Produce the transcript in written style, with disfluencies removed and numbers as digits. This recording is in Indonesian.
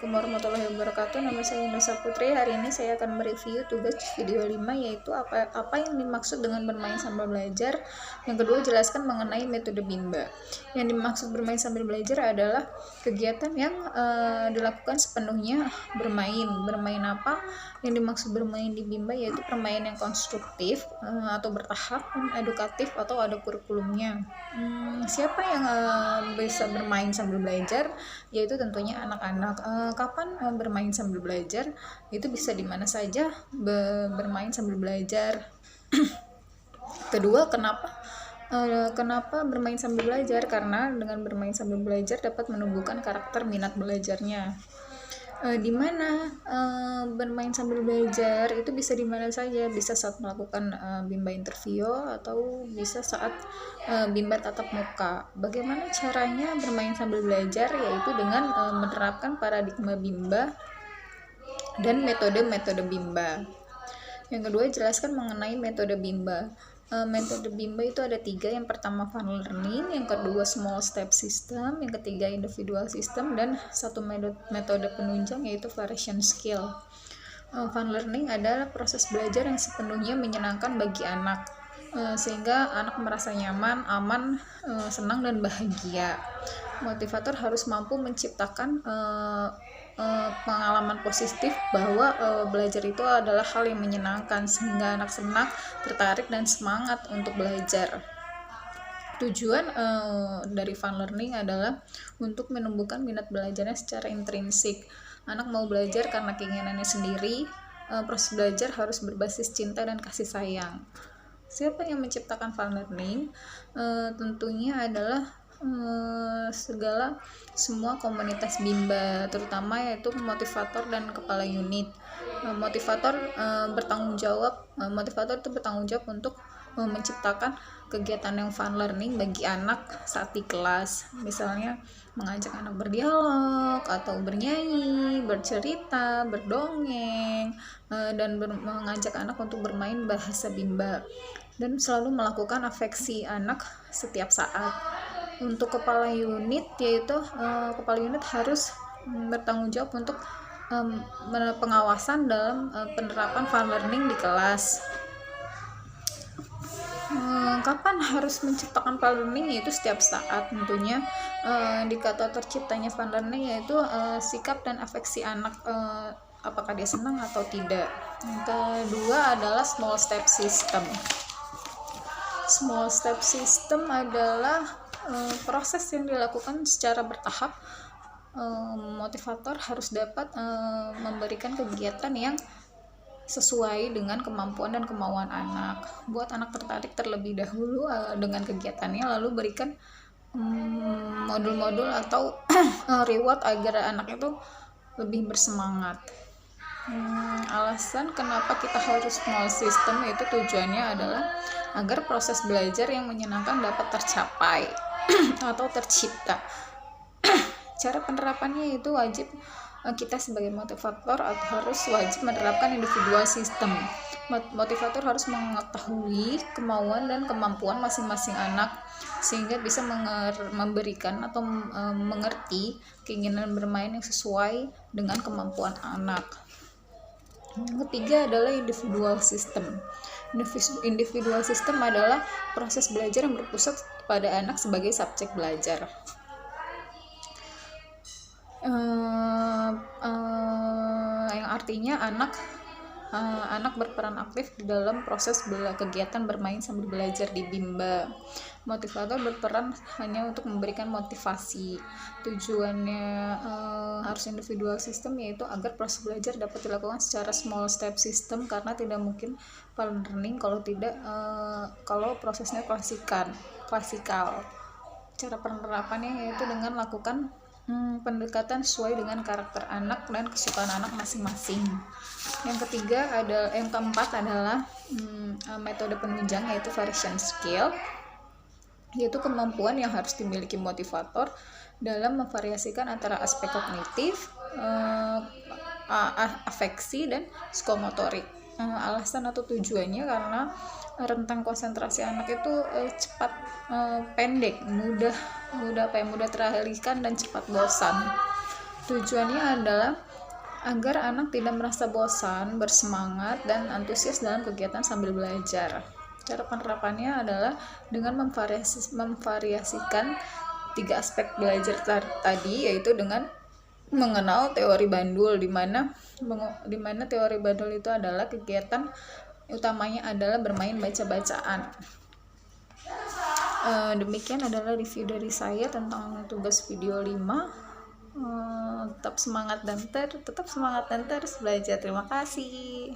Assalamualaikum warahmatullahi wabarakatuh. Nama saya Nusa Putri. Hari ini saya akan mereview tugas video 5, yaitu apa yang dimaksud dengan bermain sambil belajar. Yang kedua, jelaskan mengenai metode Bimba. Yang dimaksud bermain sambil belajar adalah kegiatan yang dilakukan sepenuhnya bermain. Bermain apa? Yang dimaksud bermain di Bimba yaitu permainan yang konstruktif atau bertahap, edukatif atau ada kurikulumnya. Siapa yang bisa bermain sambil belajar? Yaitu tentunya anak-anak. Kapan bermain sambil belajar? Itu bisa di mana saja bermain sambil belajar. Kedua, kenapa bermain sambil belajar? Karena dengan bermain sambil belajar dapat menumbuhkan karakter minat belajarnya. Di mana bermain sambil belajar itu bisa di mana saja, bisa saat melakukan Bimba interview atau bisa saat Bimba tatap muka. Bagaimana caranya bermain sambil belajar? Yaitu dengan menerapkan paradigma Bimba dan metode-metode Bimba. Yang kedua, jelaskan mengenai metode Bimba. Metode Bimba itu ada 3. Yang pertama fun learning, yang kedua small step system, yang ketiga individual system, dan satu metode penunjang yaitu variation skill. Fun learning adalah proses belajar yang sepenuhnya menyenangkan bagi anak, sehingga anak merasa nyaman, aman, senang, dan bahagia. Motivator harus mampu menciptakan pengalaman positif bahwa belajar itu adalah hal yang menyenangkan, sehingga anak senang, tertarik, dan semangat untuk belajar. Tujuan dari fun learning adalah untuk menumbuhkan minat belajarnya secara intrinsik. Anak mau belajar karena keinginannya sendiri. Proses belajar harus berbasis cinta dan kasih sayang. Siapa yang menciptakan fun learning? Tentunya adalah semua komunitas Bimba, terutama yaitu motivator dan kepala unit. Motivator itu bertanggung jawab untuk menciptakan kegiatan yang fun learning bagi anak saat di kelas, misalnya mengajak anak berdialog atau bernyanyi, bercerita, berdongeng, dan mengajak anak untuk bermain bahasa Bimba, dan selalu melakukan afeksi anak setiap saat. Untuk kepala unit, yaitu kepala unit harus bertanggung jawab untuk pengawasan dalam penerapan fun learning di kelas. Kapan harus menciptakan fun learning? Yaitu setiap saat tentunya. Indikator terciptanya fun learning yaitu sikap dan afeksi anak, apakah dia senang atau tidak. Yang kedua adalah small step system. Small step system adalah proses yang dilakukan secara bertahap. Motivator harus dapat memberikan kegiatan yang sesuai dengan kemampuan dan kemauan anak. Buat anak tertarik terlebih dahulu dengan kegiatannya, lalu berikan modul-modul atau reward agar anak itu lebih bersemangat. Alasan kenapa kita harus small system, itu tujuannya adalah agar proses belajar yang menyenangkan dapat tercapai atau tercipta. Cara penerapannya itu wajib kita sebagai motivator harus wajib menerapkan individual system. Motivator harus mengetahui kemauan dan kemampuan masing-masing anak, sehingga bisa memberikan atau mengerti keinginan bermain yang sesuai dengan kemampuan anak. Yang ketiga adalah individual system. Individual system adalah proses belajar yang berpusat pada anak sebagai subjek belajar. Yang artinya anak berperan aktif di dalam proses kegiatan bermain sambil belajar di Bimba. Motivator berperan hanya untuk memberikan motivasi. Tujuannya harus individual system, yaitu agar proses belajar dapat dilakukan secara small step system, karena tidak mungkin fun learning kalau prosesnya klasikal. Cara penerapannya yaitu dengan lakukan pendekatan sesuai dengan karakter anak dan kesukaan anak masing-masing. Yang keempat adalah metode penunjang, yaitu variation skill, yaitu kemampuan yang harus dimiliki motivator dalam memvariasikan antara aspek kognitif, afeksi, dan psikomotorik. Alasan atau tujuannya karena rentang konsentrasi anak itu pendek, mudah teralihkan dan cepat bosan. Tujuannya adalah agar anak tidak merasa bosan, bersemangat, dan antusias dalam kegiatan sambil belajar. Cara penerapannya adalah dengan memvariasikan 3 aspek belajar tadi, yaitu dengan mengenal teori bandul, di mana teori bandul itu adalah kegiatan utamanya adalah bermain baca-bacaan. Demikian adalah review dari saya tentang tugas video 5. Tetap semangat dan terus belajar. Terima kasih.